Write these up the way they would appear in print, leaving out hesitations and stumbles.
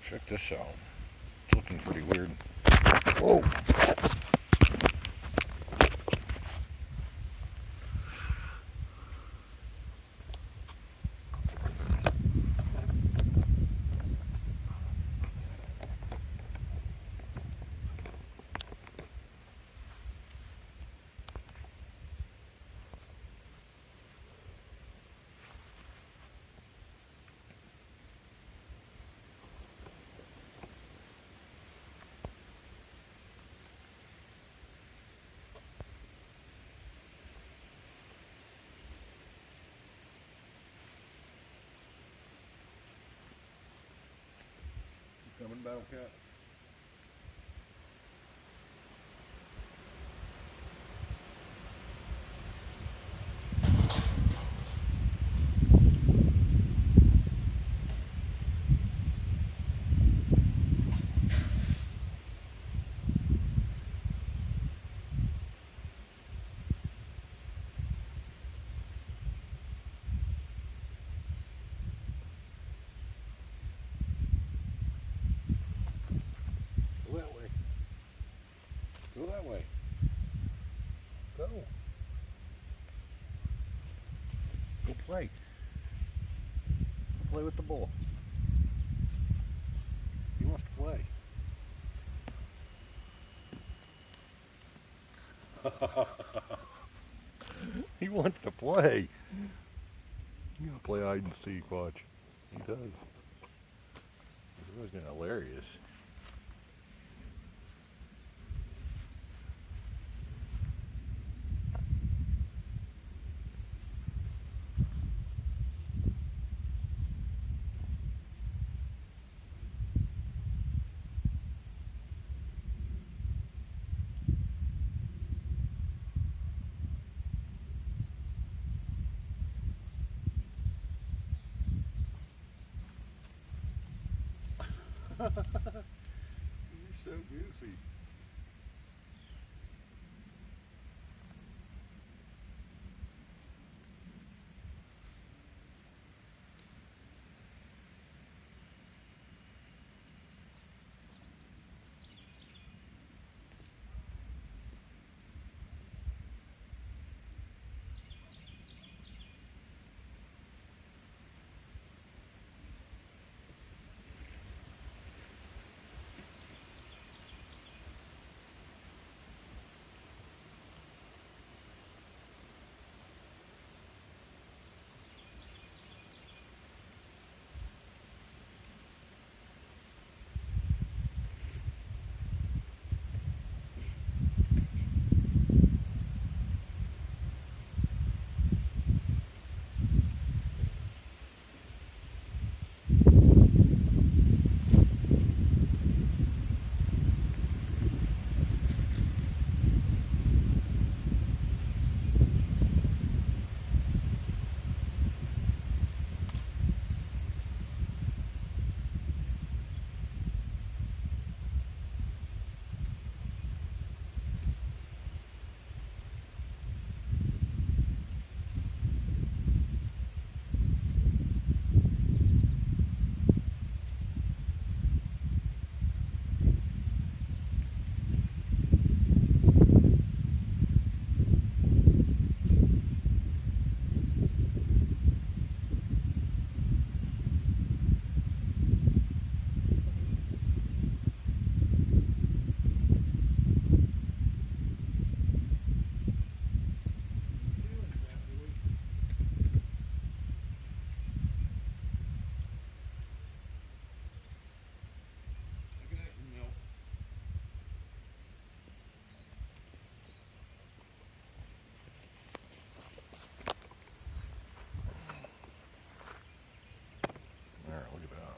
Check this out. It's looking pretty weird. Whoa! Coming, Battlecat? Go that way. Go that way. Go. Go play. Go play with the bull. He wants to play. He wants to play. He's gonna play hide and seek, watch. He does. It's always been hilarious. You're so goofy. There, look at that.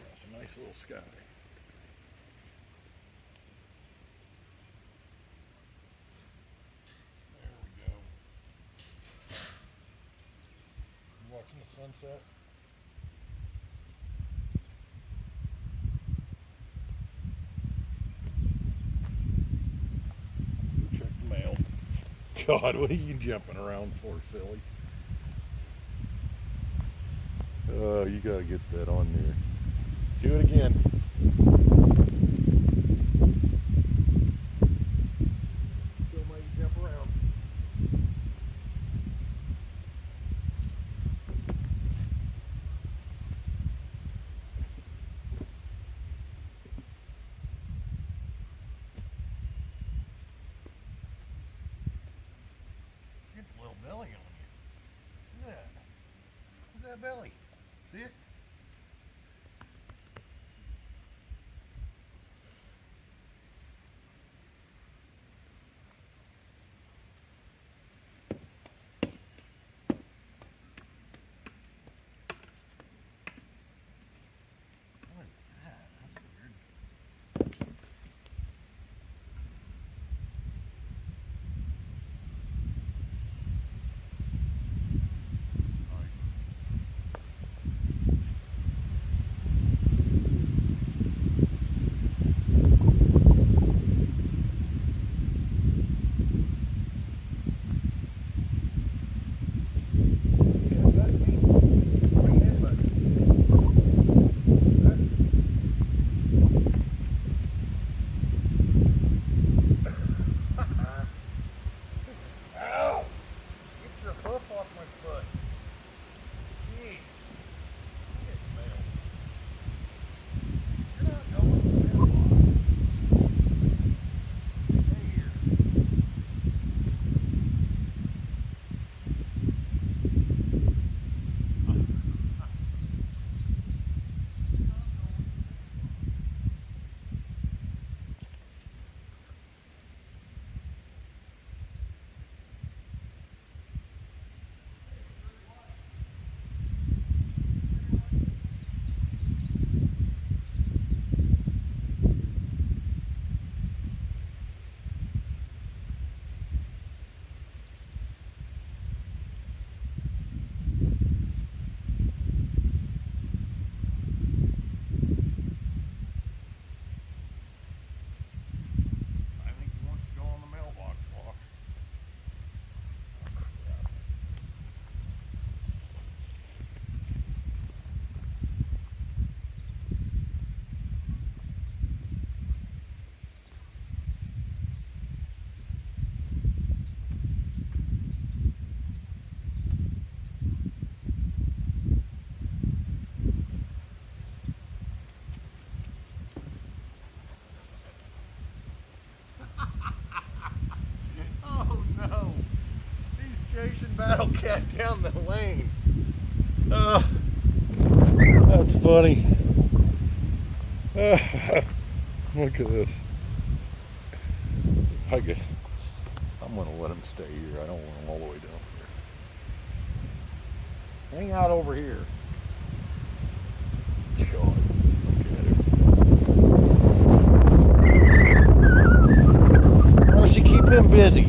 That's a nice little sky. There we go. You watching the sunset? Go check the mail. God, what are you jumping around for, silly? You gotta get that on there. Do it again. Still make you jump around. Get a little belly on you. Look at that. Look at that belly. See it? What is that? That's weird. Ow! Get your hoof off my foot. Jeez. Get mail. You're not going to the mailbox. Stay here. I think he wants to go on the mailbox walk. Oh, crap. Oh no! He's chasing Battle Cat down the lane. That's funny. Look at this. I'm gonna let him stay here. I don't want him all the way down here. Hang out over here. God, look at him. Why don't you keep him busy?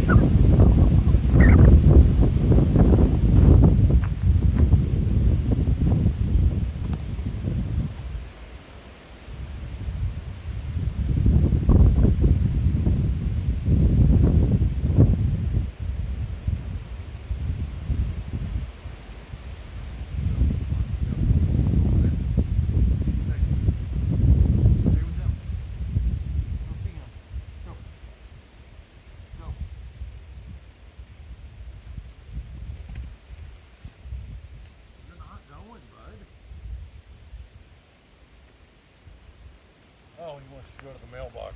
Oh, he wants to go to the mailbox.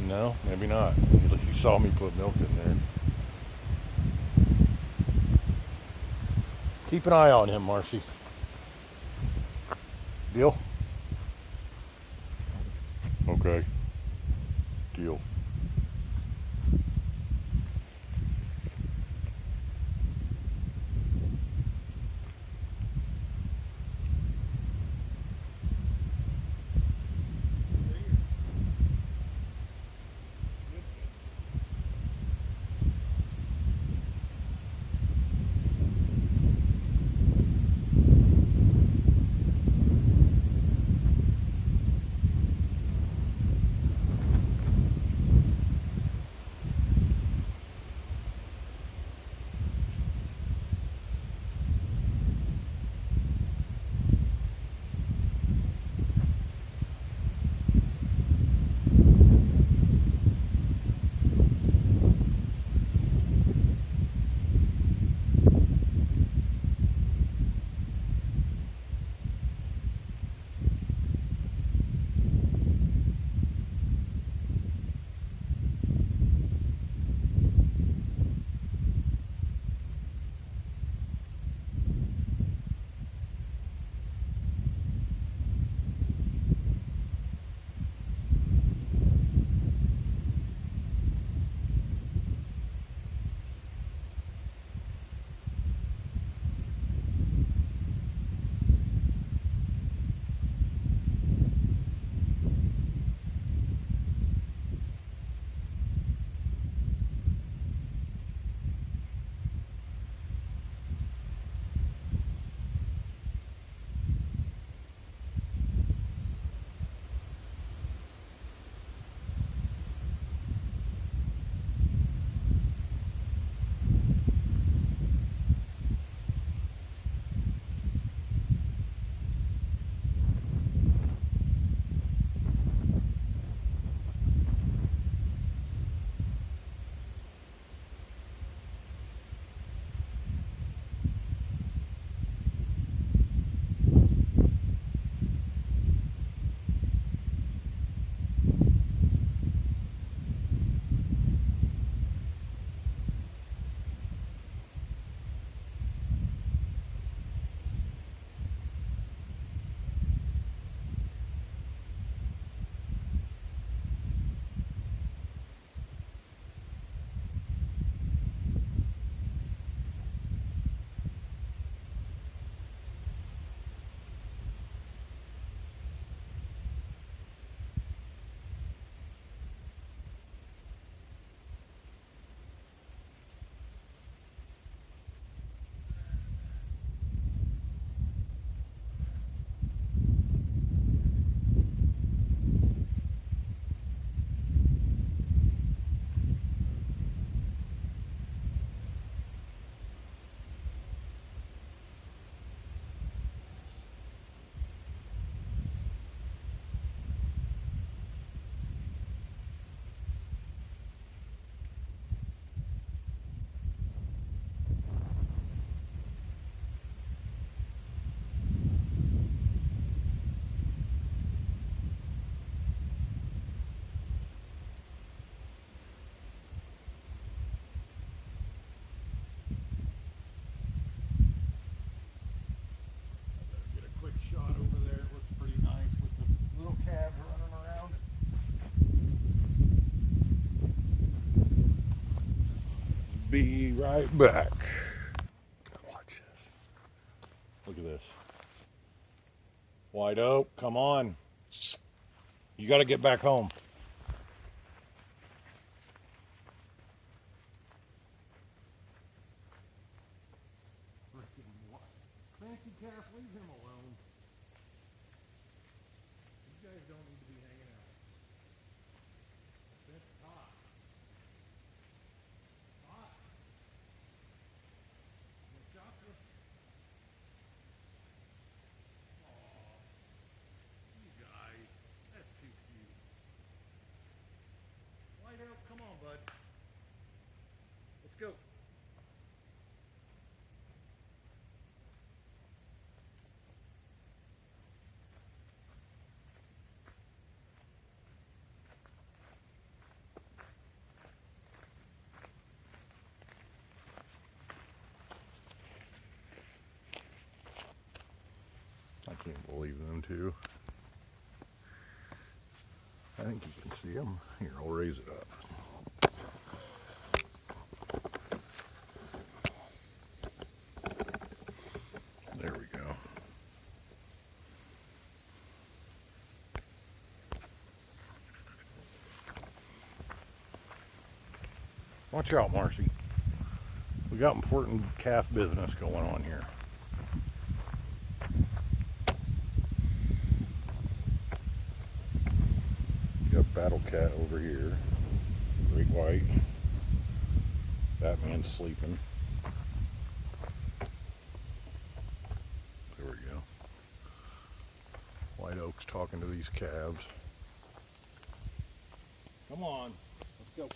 No, maybe not. He saw me put milk in there. Keep an eye on him, Marcy. Deal? Okay. Deal. Be right back. Watch this. Look at this. White Oak, come on. You got to get back home. Fancy calf, leave him alone. You guys don't need to be hanging out. It's hot. Hot. The chocolate. Aw, you guys. That's too cute. White Oak, come on, bud. Let's go. I can't believe them two. I think you can see them. Here, I'll raise it up. There we go. Watch out, Marcy. We got important calf business going on here. You got Battle Cat over here. Great White. Batman's sleeping. There we go. White Oak's talking to these calves. Come on, let's go.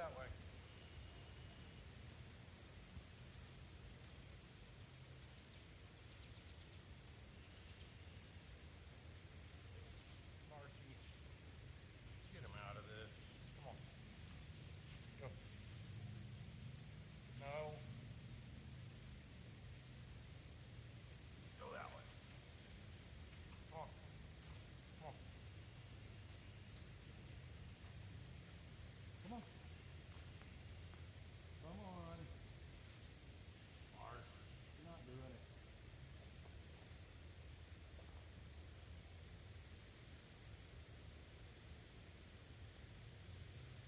that way. Marky, get him out of this. Come on. Go. No. Go that way. Come on. Come on. Come on. Come on. Mark, you're not doing it.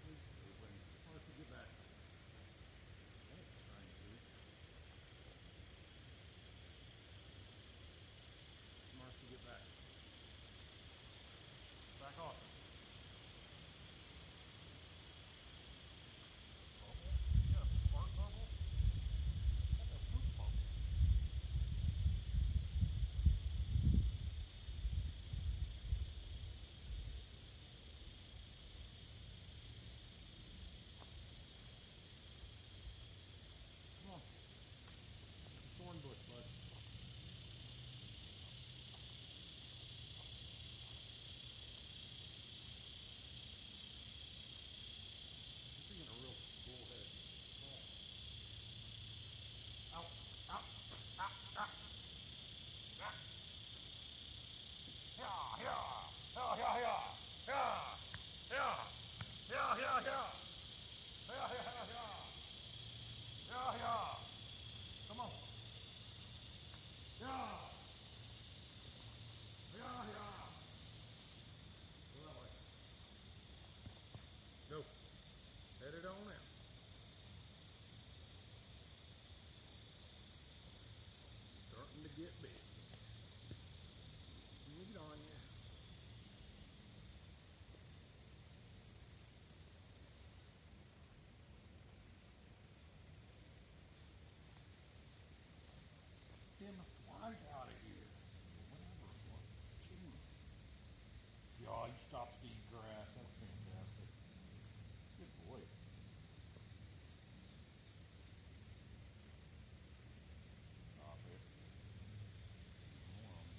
He's moving. Marky, get back. That's trying to do. Marky, get back. Back off. Bubble? Yeah, spark bubble? That's a poop bubble. Come on. Thorn bush, bud. You're being a real bullhead. Come on. Out. Out. Out. Out. Out. Yeah, yeah. Yeah, yeah, yeah. Yeah. Yeah. Yeah, yeah, yeah. Yeah, yeah, yeah. Yeah, yeah. Come on. Yeah. Yeah, yeah. Go that way. Go. Head it on out. Starting to get big. Get on you. Get him right out of here. Whatever it was. Yeah, you stopped to eat grass. That's fantastic. Good boy. Stop it. More on me.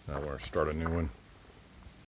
Now we're gonna start a new one.